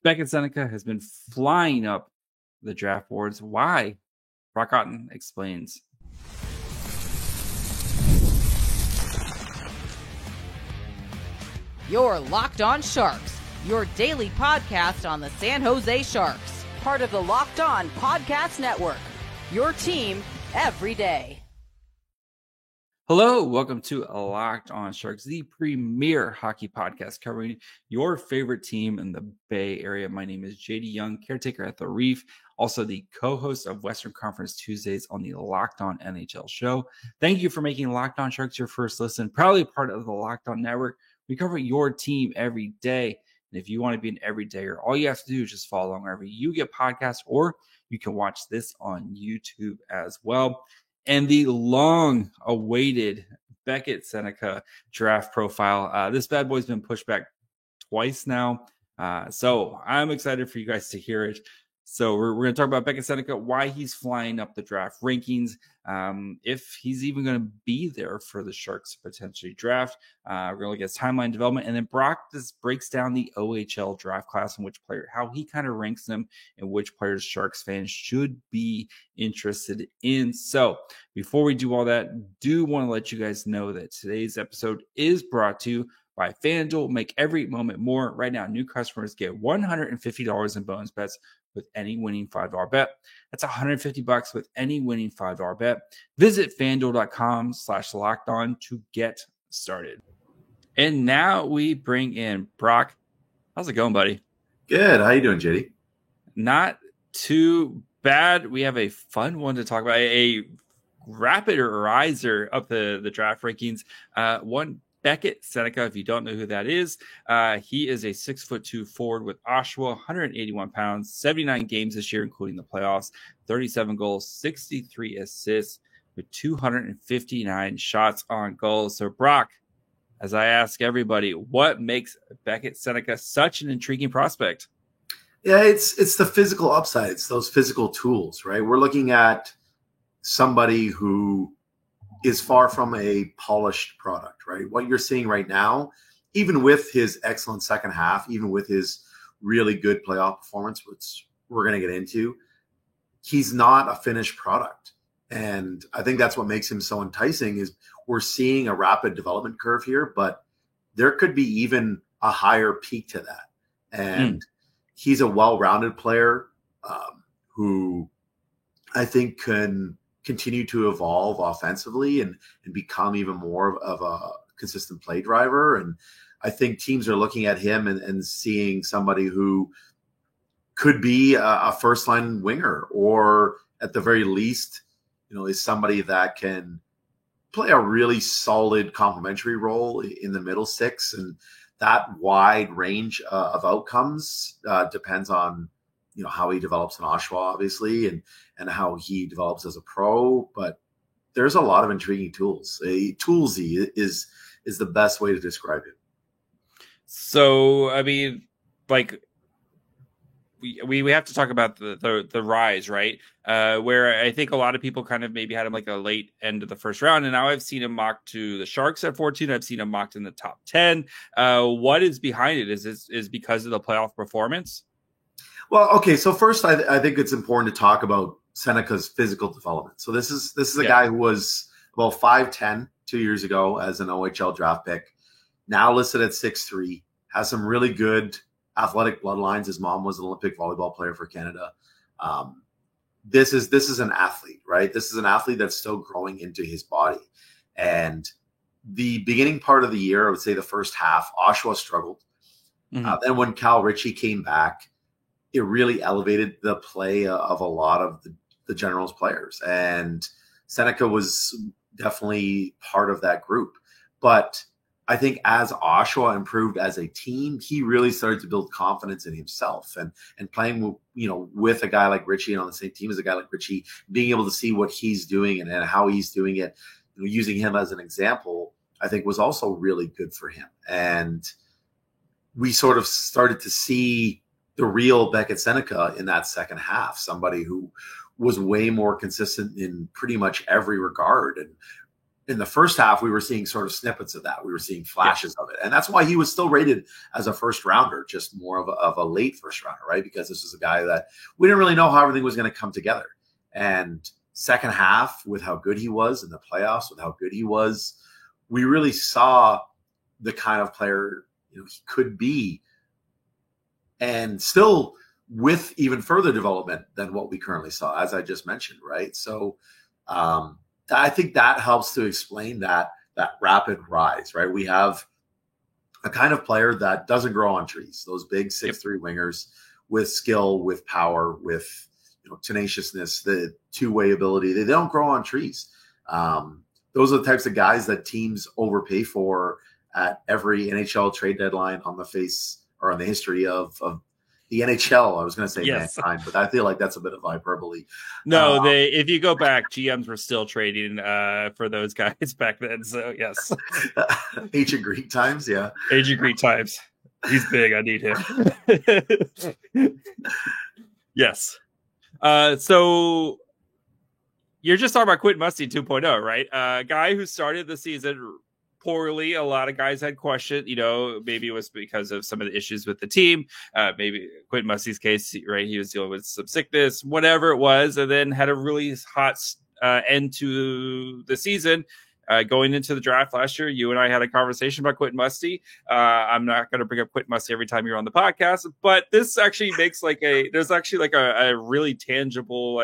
Beckett Seneca has been flying up the draft boards. Why? Brock Otten explains. You're Locked On Sharks, your daily podcast on the San Jose Sharks, part of the Locked On Podcast Network, your team every day. Hello, welcome to Locked On Sharks, the premier hockey podcast covering your favorite team in the Bay Area. My name is JD Young, caretaker at the Reef, also the co-host of Western Conference Tuesdays on the Locked On NHL show. Thank you for making Locked On Sharks your first listen, proudly part of the Locked On Network. We cover your team every day. And if you want to be an everydayer, all you have to do is just follow along wherever you get podcasts, or you can watch this on YouTube as well. And the long-awaited Beckett Seneca draft profile. This bad boy's been pushed back twice now. So I'm excited for you guys to hear it. So we're going to talk about Beckett Seneca, why he's flying up the draft rankings, if he's even going to be there for the Sharks potentially draft. We're going to look at his timeline development. And then Brock just breaks down the OHL draft class and which player, how he kind of ranks them and which players Sharks fans should be interested in. So before we do all that, do want to let you guys know that today's episode is brought to you by FanDuel. Make every moment more. Right now, new customers get $150 in bonus bets with any winning $5 bet. That's $150 with any winning $5 bet. Visit FanDuel.com/lockedon to get started. And now we bring in Brock. How's it going, buddy? Good. How you doing, JD? Not too bad. We have a fun one to talk about. A rapid riser up the draft rankings. One Beckett Seneca, if you don't know who that is, he is a 6'2" forward with Oshawa, 181 pounds, 79 games this year, including the playoffs, 37 goals, 63 assists with 259 shots on goal. So, Brock, as I ask everybody, what makes Beckett Seneca such an intriguing prospect? Yeah, it's the physical upside. It's those physical tools, right? We're looking at somebody who is far from a polished product, right? What you're seeing right now, even with his excellent second half, even with his really good playoff performance, which we're going to get into, he's not a finished product. And I think that's what makes him so enticing is we're seeing a rapid development curve here, but there could be even a higher peak to that. And he's a well-rounded player who I think can continue to evolve offensively and become even more of a consistent play driver. And I think teams are looking at him and seeing somebody who could be a first line winger, or at the very least, is somebody that can play a really solid complementary role in the middle six. And that wide range of outcomes depends on how he develops in Oshawa, obviously, and how he develops as a pro. But there's a lot of intriguing tools. Toolsy is the best way to describe it. So, I mean, like, we have to talk about the rise, right? Where I think a lot of people kind of maybe had him like a late end of the first round, and now I've seen him mocked to the Sharks at 14. I've seen him mocked in the top 10. What is behind it? Is because of the playoff performance? Well, okay. So first, I think it's important to talk about Seneca's physical development. So this is a guy who was about 5'10" 2 years ago as an OHL draft pick, now listed at 6'3", has some really good athletic bloodlines. His mom was an Olympic volleyball player for Canada. This is an athlete, right? This is an athlete that's still growing into his body. And the beginning part of the year, I would say the first half, Oshawa struggled. Then when Cal Ritchie came back, it really elevated the play of a lot of the Generals players. And Seneca was definitely part of that group. But I think as Oshawa improved as a team, he really started to build confidence in himself and playing, with a guy like Ritchie and on the same team as a guy like Ritchie, being able to see what he's doing and how he's doing it, using him as an example, I think was also really good for him. And we sort of started to see the real Beckett Seneca in that second half, somebody who was way more consistent in pretty much every regard. And in the first half, we were seeing sort of snippets of that. We were seeing flashes of it. And that's why he was still rated as a first rounder, just more of a late first rounder, right? Because this was a guy that we didn't really know how everything was going to come together. And second half, with how good he was in the playoffs, with how good he was, we really saw the kind of player he could be, and still with even further development than what we currently saw, as I just mentioned, right? So I think that helps to explain that rapid rise, right? We have a kind of player that doesn't grow on trees, those big 6'3" wingers with skill, with power, with tenaciousness, the two-way ability. They don't grow on trees. Those are the types of guys that teams overpay for at every NHL trade deadline on the face or on the history of the NHL. I was going to say mankind, but I feel like that's a bit of hyperbole. No, if you go back, GMs were still trading for those guys back then. So yes, ancient Greek times, yeah, ancient Greek times. He's big. I need him. Yes. So you're just talking about Quentin Musty 2.0, right? A guy who started the season poorly. A lot of guys had questioned, maybe it was because of some of the issues with the team. Maybe Quentin Musty's case, right? He was dealing with some sickness, whatever it was, and then had a really hot end to the season. Going into the draft last year, you and I had a conversation about Quentin Musty. I'm not going to bring up Quentin Musty every time you're on the podcast, but this actually makes there's actually a really tangible,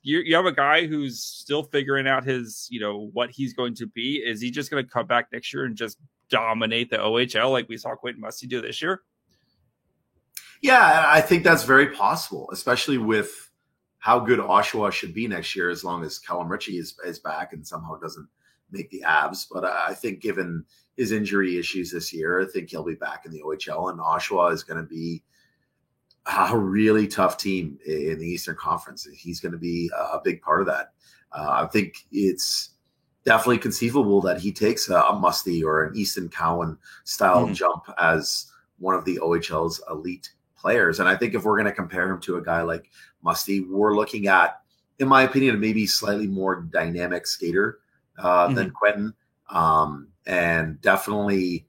you have a guy who's still figuring out his, what he's going to be. Is he just going to come back next year and just dominate the OHL like we saw Quentin Musty do this year? Yeah, I think that's very possible, especially with how good Oshawa should be next year, as long as Callum Ritchie is back and somehow doesn't make the Abs. But I think given his injury issues this year, I think he'll be back in the OHL, and Oshawa is going to be a really tough team in the Eastern Conference. He's going to be a big part of that. I think it's definitely conceivable that he takes a Musty or an Easton Cowan style jump as one of the OHL's elite players. And I think if we're going to compare him to a guy like Musty, we're looking at, in my opinion, maybe slightly more dynamic skater than Quentin, and definitely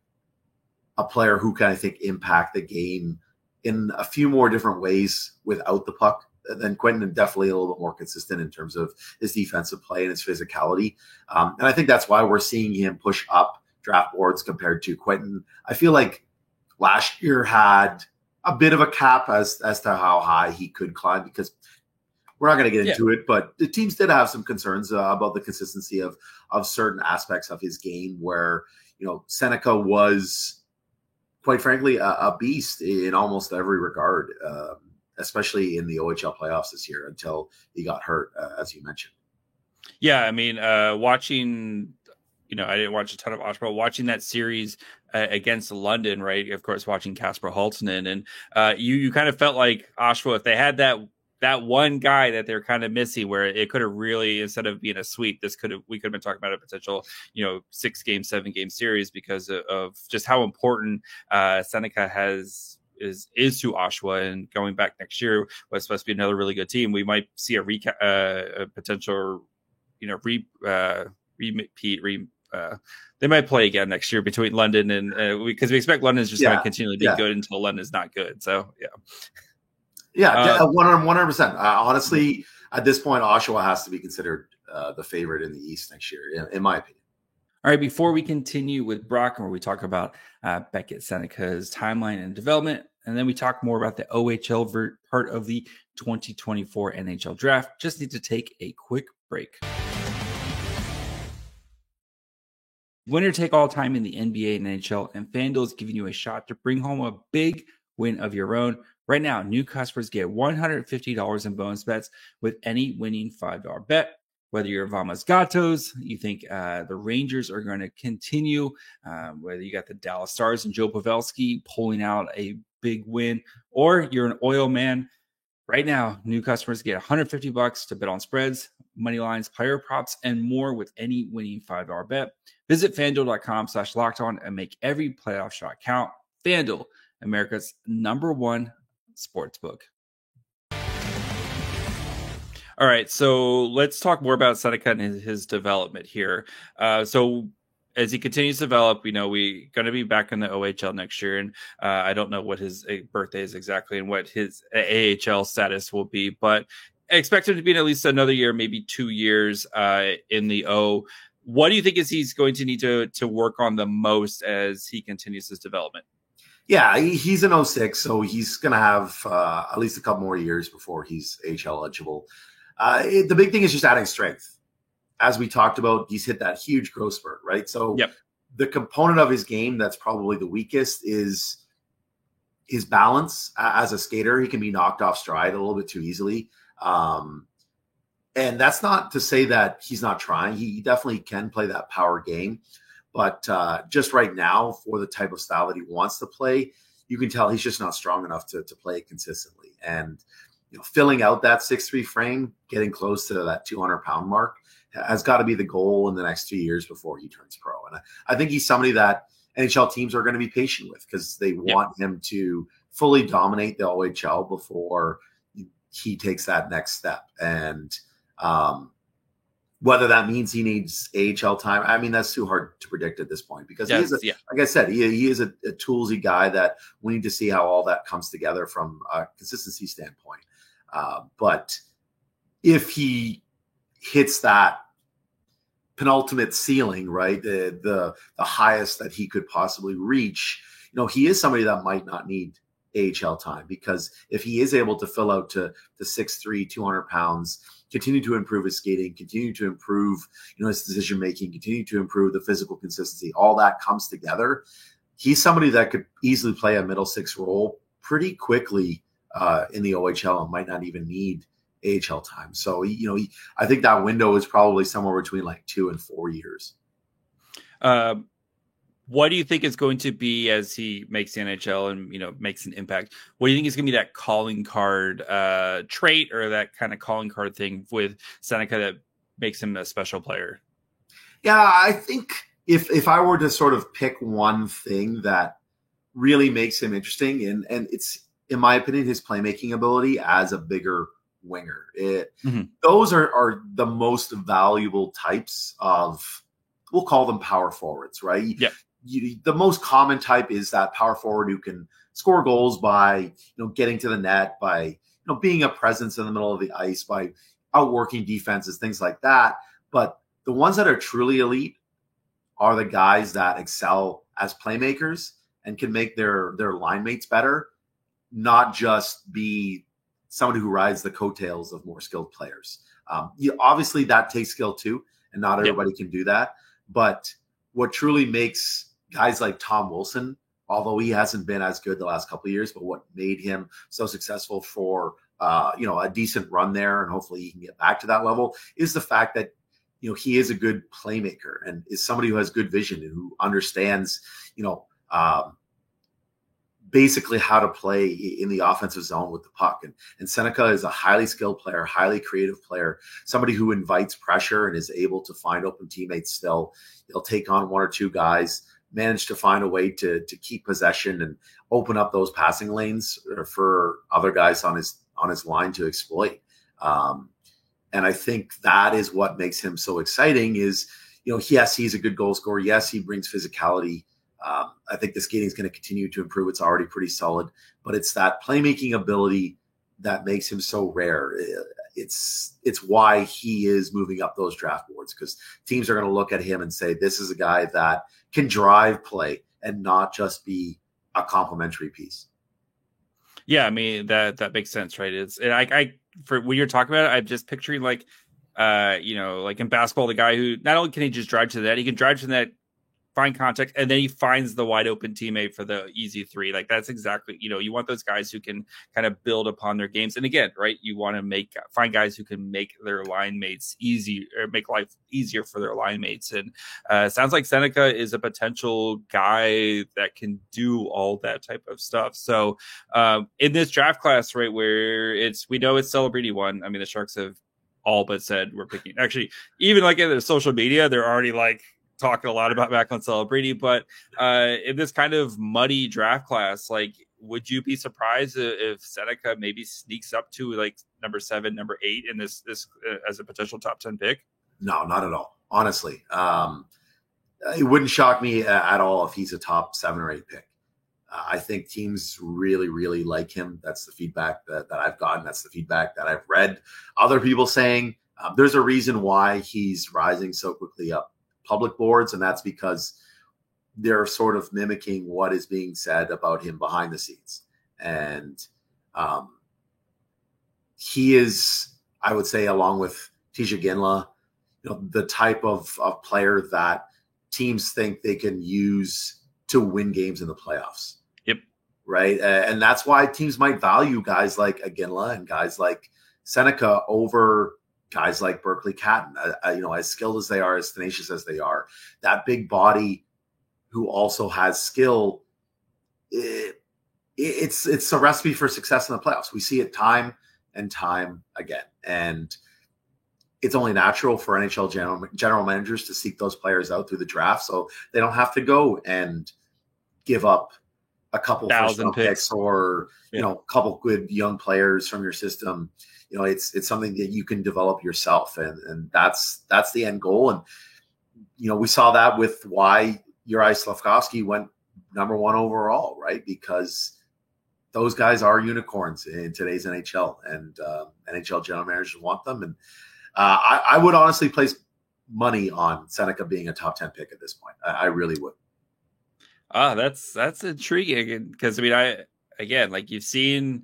a player who can, I think, impact the game in a few more different ways without the puck than Quentin, and definitely a little bit more consistent in terms of his defensive play and his physicality. And I think that's why we're seeing him push up draft boards compared to Quentin. I feel like last year had a bit of a cap as to how high he could climb, because we're not going to get into it, but the teams did have some concerns about the consistency of certain aspects of his game where, Seneca was, quite frankly, a beast in almost every regard, especially in the OHL playoffs this year until he got hurt, as you mentioned. Yeah, I mean, watching, I didn't watch a ton of Oshawa. Watching that series against London, right? Of course, watching Kasper Holttunen, and you kind of felt like Oshawa, if they had that one guy that they're kind of missing, where it could have really, instead of being a sweep, we could have been talking about a potential 6-game, 7-game series because of just how important Seneca is to Oshawa. And going back next year was supposed to be another really good team. We might see a potential repeat. They might play again next year between London and because we expect London is just going to continually be good until London is not good. So yeah, 100%. Honestly, at this point, Oshawa has to be considered the favorite in the East next year, in my opinion. All right, before we continue with Brock, where we talk about Beckett Seneca's timeline and development, and then we talk more about the OHL part of the 2024 NHL draft, just need to take a quick break. Winner take all time in the NBA and NHL, and FanDuel is giving you a shot to bring home a big win of your own. Right now, new customers get $150 in bonus bets with any winning $5 bet. Whether you're Vamos Gatos, you think the Rangers are going to continue, whether you got the Dallas Stars and Joe Pavelski pulling out a big win, or you're an oil man. Right now, new customers get $150 to bet on spreads, money lines, player props, and more with any winning $5 bet. Visit FanDuel.com/lockedon and make every playoff shot count. FanDuel, America's #1 sportsbook. All right, so let's talk more about Seneca and his development here. So as he continues to develop, we're going to be back in the OHL next year, and I don't know what his birthday is exactly and what his AHL status will be, but I expect him to be in at least another year, maybe 2 years in the O. What do you think is he's going to need to work on the most as he continues his development? Yeah, he's an 06, so he's going to have at least a couple more years before he's AHL eligible. The big thing is just adding strength. As we talked about, he's hit that huge growth spurt, right? So the component of his game that's probably the weakest is his balance. As a skater, he can be knocked off stride a little bit too easily. And that's not to say that he's not trying. He definitely can play that power game. But just right now, for the type of style that he wants to play, you can tell he's just not strong enough to play it consistently. And filling out that 6'3" frame, getting close to that 200-pound mark, has got to be the goal in the next 2 years before he turns pro. And I think he's somebody that NHL teams are going to be patient with because they want him to fully dominate the OHL before he takes that next step. And whether that means he needs AHL time, I mean, that's too hard to predict at this point because he is, like I said, he is a toolsy guy that we need to see how all that comes together from a consistency standpoint. But if he hits that penultimate ceiling, right, the highest that he could possibly reach, he is somebody that might not need AHL time because if he is able to fill out to 6'3", 200 pounds, continue to improve his skating, continue to improve, his decision making, continue to improve the physical consistency, all that comes together. He's somebody that could easily play a middle six role pretty quickly in the OHL and might not even need AHL time. So, I think that window is probably somewhere between like 2 and 4 years. What do you think is going to be as he makes the NHL and, makes an impact? What do you think is going to be that calling card trait or that kind of calling card thing with Seneca that makes him a special player? Yeah, I think if I were to sort of pick one thing that really makes him interesting, and it's, in my opinion, his playmaking ability as a bigger winger. Those are the most valuable types of, we'll call them power forwards, right? Yeah. The most common type is that power forward who can score goals by, getting to the net, by, being a presence in the middle of the ice, by outworking defenses, things like that. But the ones that are truly elite are the guys that excel as playmakers and can make their line mates better, not just be somebody who rides the coattails of more skilled players. Obviously that takes skill too, and not everybody can do that. But what truly makes guys like Tom Wilson, although he hasn't been as good the last couple of years, but what made him so successful for a decent run there, and hopefully he can get back to that level, is the fact that he is a good playmaker and is somebody who has good vision and who understands basically how to play in the offensive zone with the puck. And Seneca is a highly skilled player, highly creative player, somebody who invites pressure and is able to find open teammates still. He'll take on one or two guys, manage to find a way to keep possession and open up those passing lanes for other guys on his line to exploit. And I think that is what makes him so exciting is, yes, he's a good goal scorer. Yes, he brings physicality. I think the skating is going to continue to improve. It's already pretty solid, but it's that playmaking ability that makes him so rare. It's why he is moving up those draft boards, because teams are going to look at him and say, this is a guy that can drive play and not just be a complementary piece. Yeah, I mean, that makes sense, right? I for when you're talking about it, I'm just picturing like in basketball, the guy who not only can he just drive to the net, he can drive to the net, find contact, and then he finds the wide open teammate for the easy three. Like that's exactly, you want those guys who can kind of build upon their games. And again, right, you want to find guys who can make their line mates easy or make life easier for their line mates. And sounds like Seneca is a potential guy that can do all that type of stuff. So in this draft class, right, where we know it's Celebrity one. I mean, the Sharks have all but said we're picking, actually, even like in their social media, they're already like talking a lot about Macklin Celebrity, but in this kind of muddy draft class, like, would you be surprised if Seneca maybe sneaks up to like number 7, number 8 in this as a potential top 10 pick? No, not at all. Honestly, it wouldn't shock me at all if he's a top 7 or 8 pick. I think teams really, really like him. That's the feedback that I've gotten. That's the feedback that I've read other people saying. There's a reason why he's rising so quickly up public boards, and that's because they're sort of mimicking what is being said about him behind the scenes. And he is, I would say, along with Tisha Ginla, the type of player that teams think they can use to win games in the playoffs. Yep. Right. And that's why teams might value guys like Ginla and guys like Seneca over guys like Berkeley Catton. As skilled as they are, as tenacious as they are, that big body who also has skill, it's a recipe for success in the playoffs. We see it time and time again. And it's only natural for NHL general managers to seek those players out through the draft, so they don't have to go and give up a couple first-round picks or a couple good young players from your system. It's something that you can develop yourself, and that's the end goal. And we saw that with why Juraj Slafkovsky went number 1 overall, right? Because those guys are unicorns in today's NHL, and NHL general managers want them. And I would honestly place money on Seneca being a top 10 pick at this point. I really would. That's intriguing, because you've seen,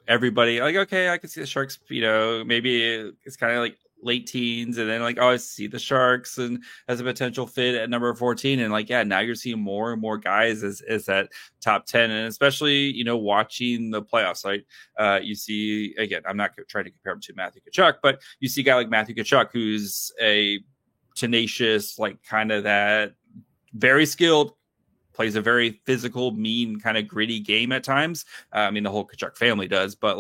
everybody like, okay, I can see the Sharks, maybe it's kind of like late teens, and then I see the Sharks and as a potential fit at number 14, and now you're seeing more and more guys as that top 10, and especially watching the playoffs. You see, again, I'm not trying to compare him to Matthew Tkachuk, but you see a guy like Matthew Tkachuk who's a tenacious, kind of that very skilled, plays a very physical, mean, kind of gritty game at times. The whole Tkachuk family does, but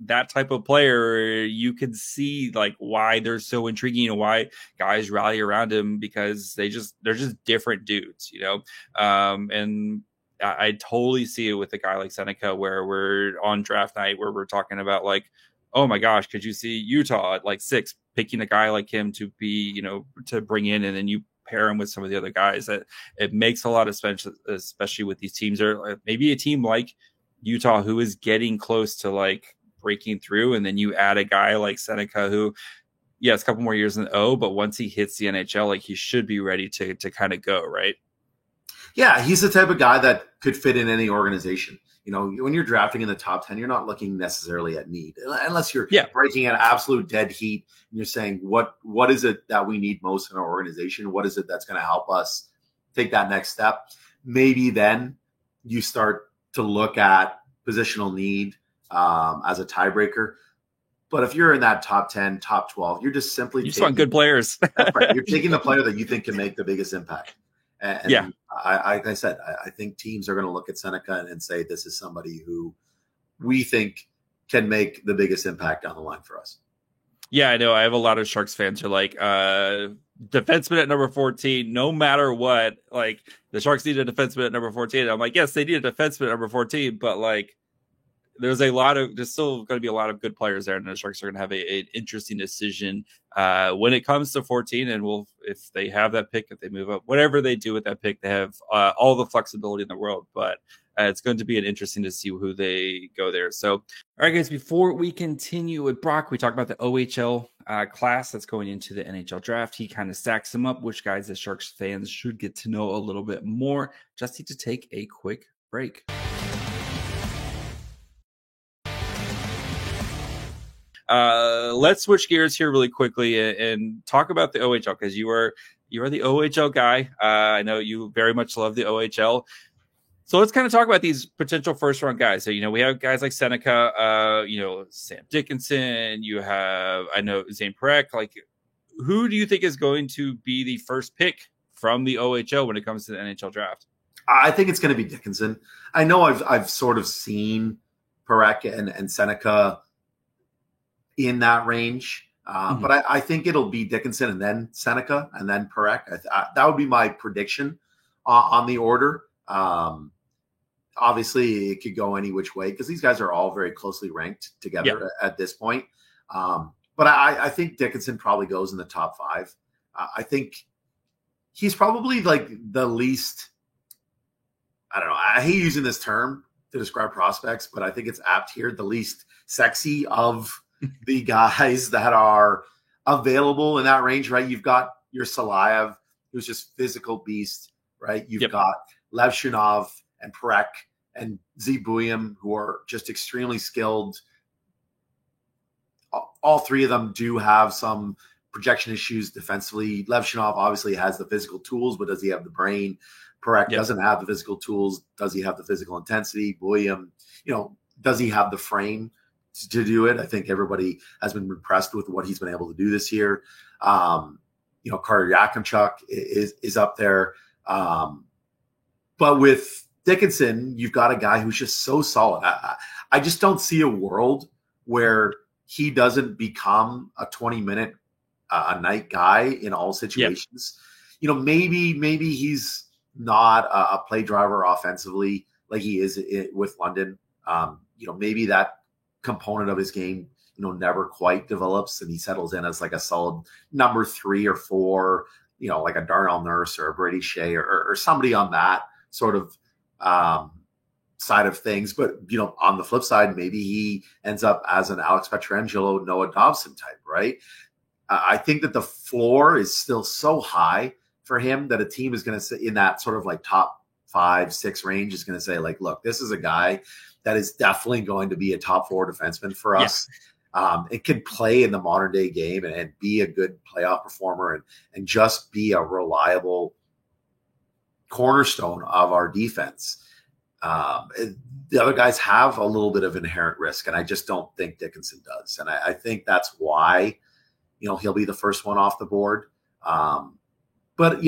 that type of player, you can see why they're so intriguing and why guys rally around him, because they're just different dudes, and I totally see it with a guy like Seneca, where we're on draft night, where we're talking about oh my gosh, could you see Utah at 6 picking a guy like him to be, to bring in, and then you pair him with some of the other guys. That it makes a lot of sense, especially with these teams, or maybe a team like Utah who is getting close to breaking through, and then you add a guy like Seneca who, yes, a couple more years in the O, but once he hits the NHL, he should be ready to kind of go, right? Yeah, he's the type of guy that could fit in any organization. When you're drafting in the top 10, you're not looking necessarily at need, unless you're breaking an absolute dead heat and you're saying, what is it that we need most in our organization? What is it that's going to help us take that next step? Maybe then you start to look at positional need as a tiebreaker. But if you're in that top 10, top 12, you're just simply you just want good players. That's right. You're taking the player that you think can make the biggest impact. And like I said, I think teams are going to look at Seneca and say, this is somebody who we think can make the biggest impact down the line for us. Yeah, I know. I have a lot of Sharks fans who are defenseman at number 14, no matter what. The Sharks need a defenseman at number 14. And I'm like, yes, they need a defenseman at number 14, but there's still going to be a lot of good players there, and the Sharks are going to have an interesting decision when it comes to 14. And if they have that pick, if they move up, whatever they do with that pick, they have all the flexibility in the world. But it's going to be interesting to see who they go there. So, all right, guys, before we continue with Brock, we talked about the OHL class that's going into the NHL draft. He kind of stacks them up, which guys the Sharks fans should get to know a little bit more. Just need to take a quick break. Let's switch gears here really quickly and talk about the OHL, because you are the OHL guy. I know you very much love the OHL. So let's kind of talk about these potential first round guys. So, we have guys like Seneca, Sam Dickinson, you have, I know, Zane Parekh. Who do you think is going to be the first pick from the OHL when it comes to the NHL draft? I think it's going to be Dickinson. I know I've sort of seen Parekh and Seneca in that range. But I think it'll be Dickinson and then Seneca and then Parekh. That would be my prediction on the order. obviously it could go any which way because these guys are all very closely ranked together at this point. But I think Dickinson probably goes in the top 5. I think he's probably like the least, I don't know, I hate using this term to describe prospects, but I think it's apt here, the least sexy of the guys that are available in that range, right? You've got your Salayev, who's just physical beast, right? You've got Lev Shunov and Perek and Zebuyam, who are just extremely skilled. All three of them do have some projection issues defensively. Lev Shunov obviously has the physical tools, but does he have the brain? Perek doesn't have the physical tools. Does he have the physical intensity? Buyam, does he have the frame to do it? I think everybody has been impressed with what he's been able to do this year. Carter Yakimchuk is up there. But with Dickinson, you've got a guy who's just so solid. I just don't see a world where he doesn't become a 20-minute a night guy in all situations. Maybe he's not a play driver offensively like he is with London. Maybe that component of his game, never quite develops and he settles in as like a solid number 3 or 4, like a Darnell Nurse or a Brady Shea or somebody on that sort of side of things. But, on the flip side, maybe he ends up as an Alex Pietrangelo, Noah Dobson type, right? I think that the floor is still so high for him that a team is going to sit in that sort of like top 5-6 range is going to say like, look, this is a guy that is definitely going to be a top 4 defenseman for us. It can play in the modern day game and be a good playoff performer and just be a reliable cornerstone of our defense. The other guys have a little bit of inherent risk, and I just don't think Dickinson does. And I think that's why, he'll be the first one off the board. But,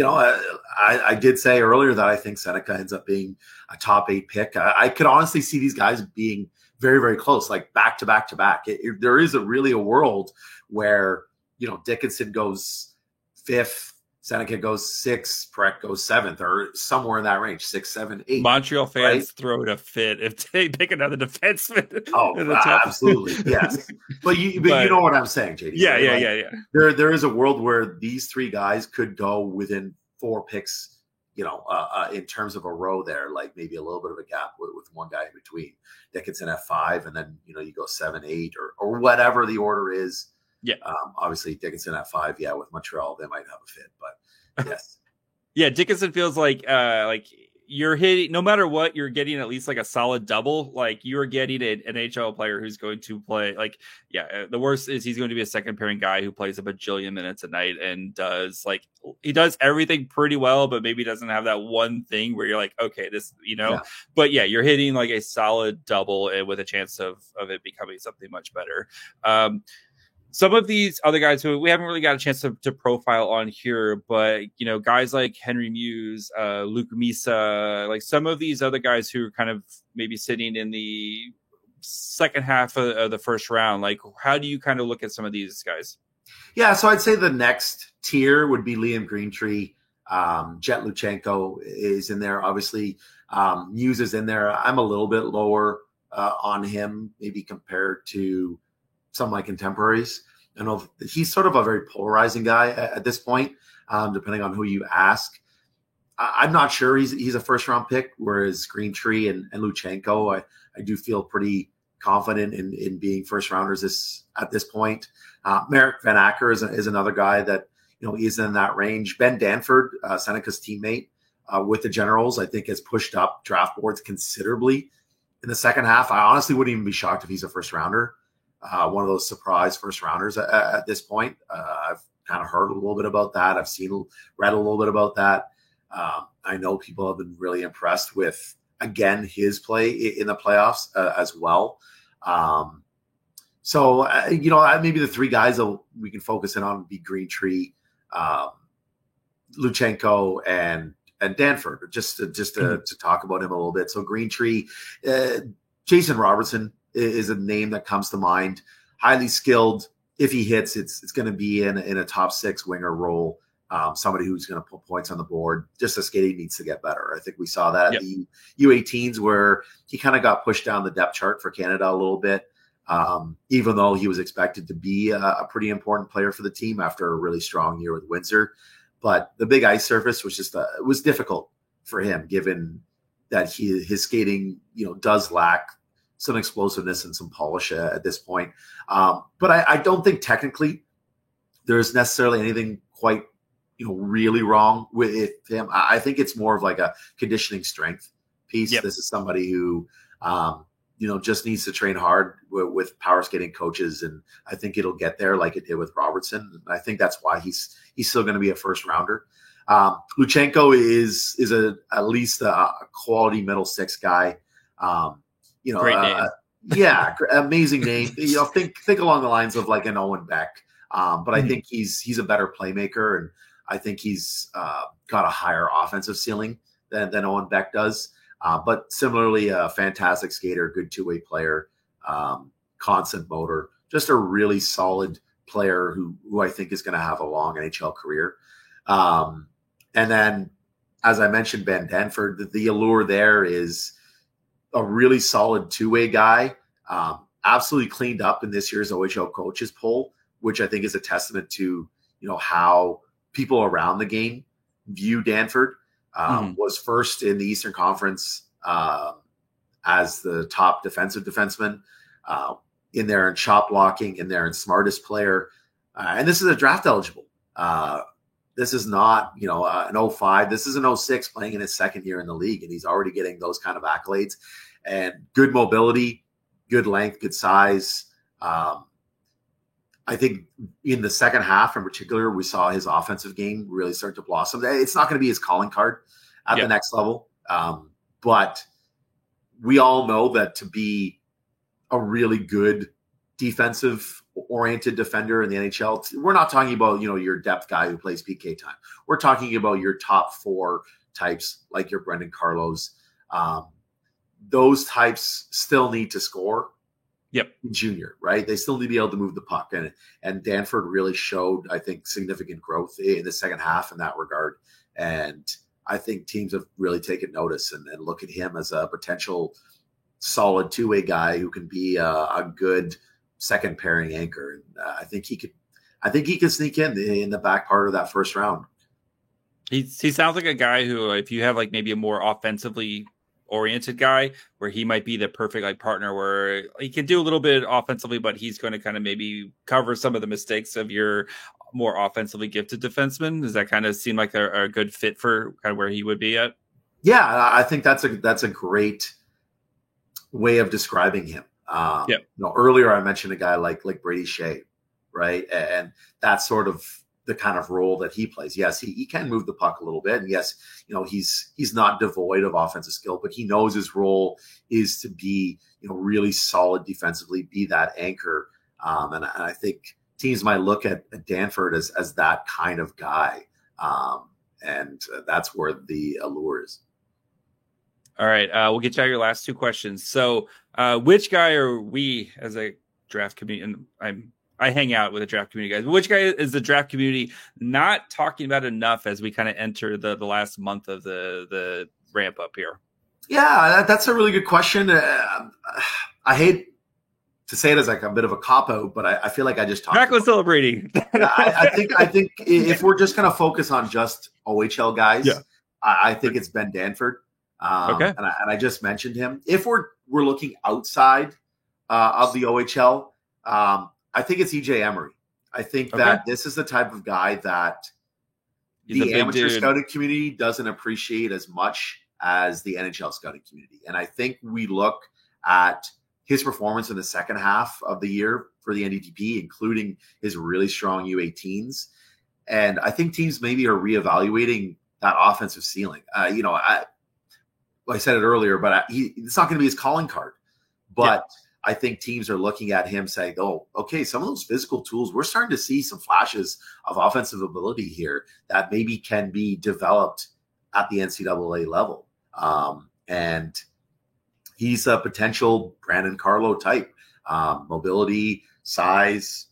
I did say earlier that I think Seneca ends up being a top 8 pick. I could honestly see these guys being very, very close, like back to back to back. There is really a world where, Dickinson goes 5th, Seneca goes 6th, Perek goes 7th, or somewhere in that range, 6, 7, 8. Montreal fans throw it a fit if they pick another defenseman. Oh, absolutely, yes. But you know what I'm saying, JD. Yeah. There is a world where these 3 guys could go within 4 picks, in terms of a row there, like maybe a little bit of a gap with one guy in between. Dickinson at 5, and then you go 7, 8, or whatever the order is. Yeah. Obviously Dickinson at 5. Yeah, with Montreal, they might have a fit, but yes. Yeah, Dickinson feels like you're hitting, no matter what, you're getting at least like a solid double. Like you're getting an NHL player who's going to play the worst is he's going to be a second pairing guy who plays a bajillion minutes a night and does he does everything pretty well, but maybe doesn't have that one thing where you're like, okay, this, but you're hitting like a solid double with a chance of it becoming something much better. Some of these other guys who we haven't really got a chance to profile on here, but, guys like Henry Muse, Luke Misa, like some of these other guys who are kind of maybe sitting in the second half of the first round, like how do you kind of look at some of these guys? Yeah, so I'd say the next tier would be Liam Greentree. Jet Luchenko is in there. Obviously, Muse is in there. I'm a little bit lower on him, maybe compared to some of my contemporaries. I know he's sort of a very polarizing guy at this point, depending on who you ask. I'm not sure he's a first round pick, whereas Greentree and Luchenko, I do feel pretty confident in being first rounders at this point. Merrick Van Acker is another guy that is in that range. Ben Danford, Seneca's teammate with the Generals, I think has pushed up draft boards considerably in the second half. I honestly wouldn't even be shocked if he's a first rounder. One of those surprise first rounders at this point. I've kind of heard a little bit about that. I've read a little bit about that. I know people have been really impressed with, again, his play in the playoffs as well. So maybe the 3 guys that we can focus in on would be Greentree, Luchenko, and Danford, just to talk about him a little bit. So Greentree, Jason Robertson is a name that comes to mind. Highly skilled. If he hits, it's going to be in a top 6 winger role. somebody who's going to put points on the board. Just the skating needs to get better. I think we saw that at the U18s where he kind of got pushed down the depth chart for Canada a little bit, even though he was expected to be a pretty important player for the team after a really strong year with Windsor. But the big ice surface was just it was difficult for him, given that his skating does lack some explosiveness and some polish at this point. But I don't think technically there's necessarily anything quite really wrong with him. I think it's more of like a conditioning strength piece. Yep. This is somebody who just needs to train hard with power skating coaches, and I think it'll get there like it did with Robertson. And I think that's why he's still going to be a first rounder. Luchenko is at least a quality middle six guy. Great name. Yeah, amazing name. Think along the lines of like an Owen Beck. But I think he's a better playmaker, and I think he's got a higher offensive ceiling than Owen Beck does. But similarly, a fantastic skater, good two-way player, constant motor, just a really solid player who I think is going to have a long NHL career. And then, as I mentioned, Ben Danford, the allure there is a really solid two-way guy, absolutely cleaned up in this year's OHL coaches poll, which I think is a testament to how people around the game view Danford. Was first in the Eastern Conference as the top defensive defenseman, in there in shot blocking, in there in smartest player. And this is a draft eligible. This is not, an 05. This is an 06 playing in his second year in the league, and he's already getting those kind of accolades. And good mobility, good length, good size. I think in the second half in particular, we saw his offensive game really start to blossom. It's not going to be his calling card at the next level. But we all know that to be a really good defensive-oriented defender in the NHL, we're not talking about, your depth guy who plays PK time. We're talking about your top four types, like your Brendan Carlos. Those types still need to score. Junior, right? They still need to be able to move the puck. And Danford really showed, I think, significant growth in the second half in that regard. And I think teams have really taken notice and look at him as a potential solid two-way guy who can be a good second pairing anchor. And I think he could sneak in the back part of that first round. He sounds like a guy who, if you have like maybe a more offensively oriented guy, where he might be the perfect partner, where he can do a little bit offensively, but he's going to kind of maybe cover some of the mistakes of your more offensively gifted defenseman. Does that kind of seem like a good fit for kind of where he would be at? Yeah, I think that's a great way of describing him. Earlier I mentioned a guy like Brady Shea, right? And that's sort of the kind of role that he plays. Yes, he can move the puck a little bit. And yes, he's not devoid of offensive skill, but he knows his role is to be, really solid defensively, be that anchor. And I think teams might look at Danford as that kind of guy. And that's where the allure is. All right. We'll get you out your last two questions. So which guy are we as a draft community? And I hang out with the draft community guys. Which guy is the draft community not talking about enough as we kind of enter the last month of the ramp up here? Yeah, that's a really good question. I hate to say it as like a bit of a cop out, but I feel like I just talked. Back with celebrating. I think if we're just going to focus on just OHL guys, I think it's Ben Danford. Okay, and I just mentioned him. If we're looking outside of the OHL. I think it's EJ Emery. I think that this is the type of guy that the amateur scouting community doesn't appreciate as much as the NHL scouting community. And I think we look at his performance in the second half of the year for the NDTP, including his really strong U18s. And I think teams maybe are reevaluating that offensive ceiling. I said it earlier, but it's not going to be his calling card. But I think teams are looking at him saying, oh, okay, some of those physical tools, we're starting to see some flashes of offensive ability here that maybe can be developed at the NCAA level. And he's a potential Brandon Carlo type. Mobility, size,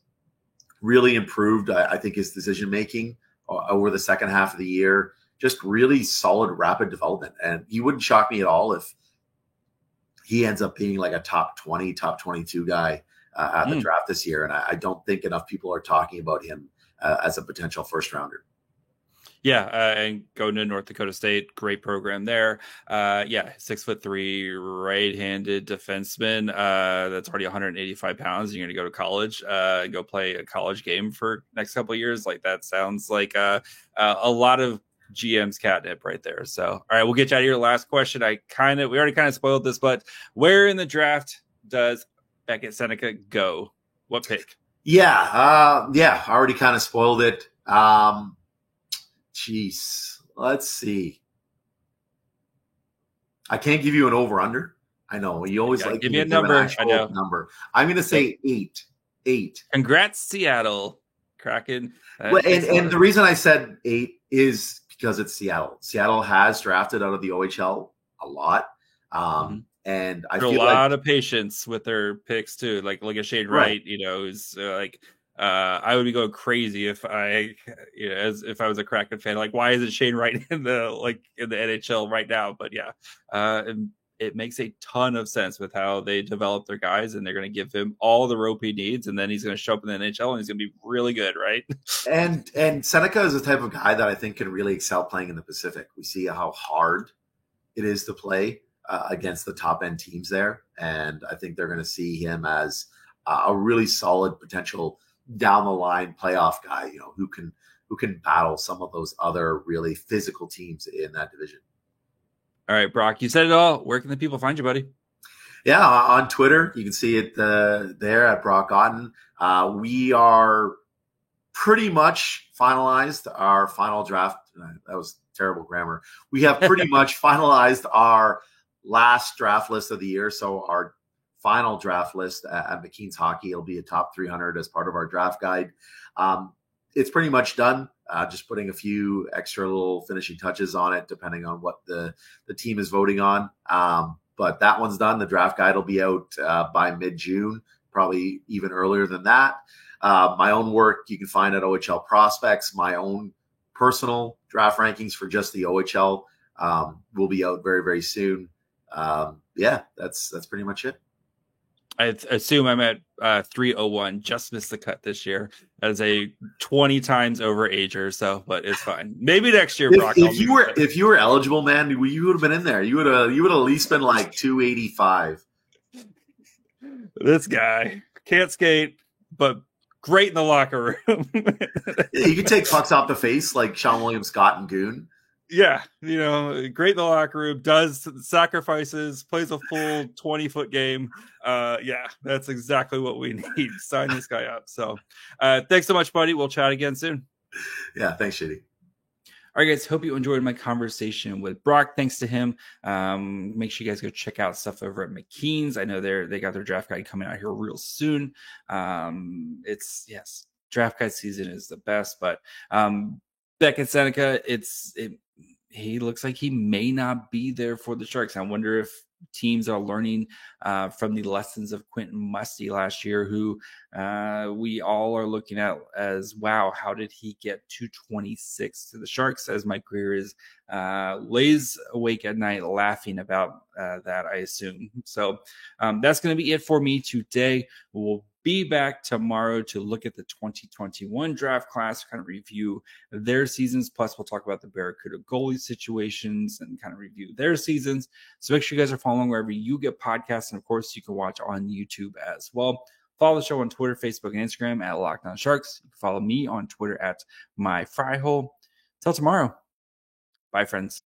really improved, I think, his decision-making over the second half of the year. Just really solid, rapid development. And he wouldn't shock me at all if he ends up being like a top 20, top 22 guy at the draft this year. And I don't think enough people are talking about him as a potential first rounder. Yeah, and going to North Dakota State, great program there. 6'3", right-handed defenseman. That's already 185 pounds. You're going to go to college, go play a college game for next couple of years. Like that sounds like a lot of GM's catnip right there. So, all right, we'll get you out of here. Last question. We already kind of spoiled this, but where in the draft does Beckett Seneca go? What pick? I already kind of spoiled it. Jeez, let's see. I can't give you an over/under. I know you always like give me a number. I know. Number. I'm going to say 8. 8. Congrats, Seattle Kraken. And the reason I said 8 is because it's Seattle. Seattle has drafted out of the OHL a lot, and I feel a lot of patience with their picks too. Like look at Shane Wright. Is I would be going crazy if I was a Kraken fan. Like, why isn't Shane Wright in the NHL right now? But it makes a ton of sense with how they develop their guys, and they're going to give him all the rope he needs, and then he's going to show up in the NHL, and he's going to be really good, right? And Seneca is the type of guy that I think can really excel playing in the Pacific. We see how hard it is to play against the top end teams there, and I think they're going to see him as a really solid potential down the line playoff guy, who can battle some of those other really physical teams in that division. All right, Brock, you said it all. Where can the people find you, buddy? Yeah, on Twitter, you can see it there at Brock Otten. We are pretty much finalized our final draft. That was terrible grammar. We have pretty much finalized our last draft list of the year. So our final draft list at McKeen's Hockey. It'll be a top 300 as part of our draft guide. It's pretty much done. Just putting a few extra little finishing touches on it, depending on what the team is voting on. But that one's done. The draft guide will be out by mid-June, probably even earlier than that. My own work you can find at OHL Prospects. My own personal draft rankings for just the OHL will be out very, very soon. That's pretty much it. I assume I'm at 301. Just missed the cut this year as a 20 times over ager. So, but it's fine. Maybe next year, Brock. If you were eligible, man, you would have been in there. You would have at least been like 285. This guy can't skate, but great in the locker room. You can take pucks off the face like Sean William Scott and Goon. Yeah, great in the locker room, does sacrifices, plays a full 20-foot game. That's exactly what we need. Sign this guy up. So thanks so much, buddy. We'll chat again soon. Yeah, thanks, Shitty. All right, guys, hope you enjoyed my conversation with Brock. Thanks to him. Make sure you guys go check out stuff over at McKeen's. I know they got their draft guide coming out here real soon. Draft guide season is the best, but Beckett Seneca, he looks like he may not be there for the Sharks. I wonder if teams are learning from the lessons of Quentin Musty last year, who we all are looking at as, wow, how did he get 226 to the Sharks? As my career is lays awake at night laughing about that, I assume. So that's going to be it for me today. We'll be back tomorrow to look at the 2021 draft class, kind of review their seasons. Plus, we'll talk about the Barracuda goalie situations and kind of review their seasons. So make sure you guys are following wherever you get podcasts. And of course, you can watch on YouTube as well. Follow the show on Twitter, Facebook, and Instagram at Locked On Sharks. You can follow me on Twitter at MyFryhole. Till tomorrow. Bye, friends.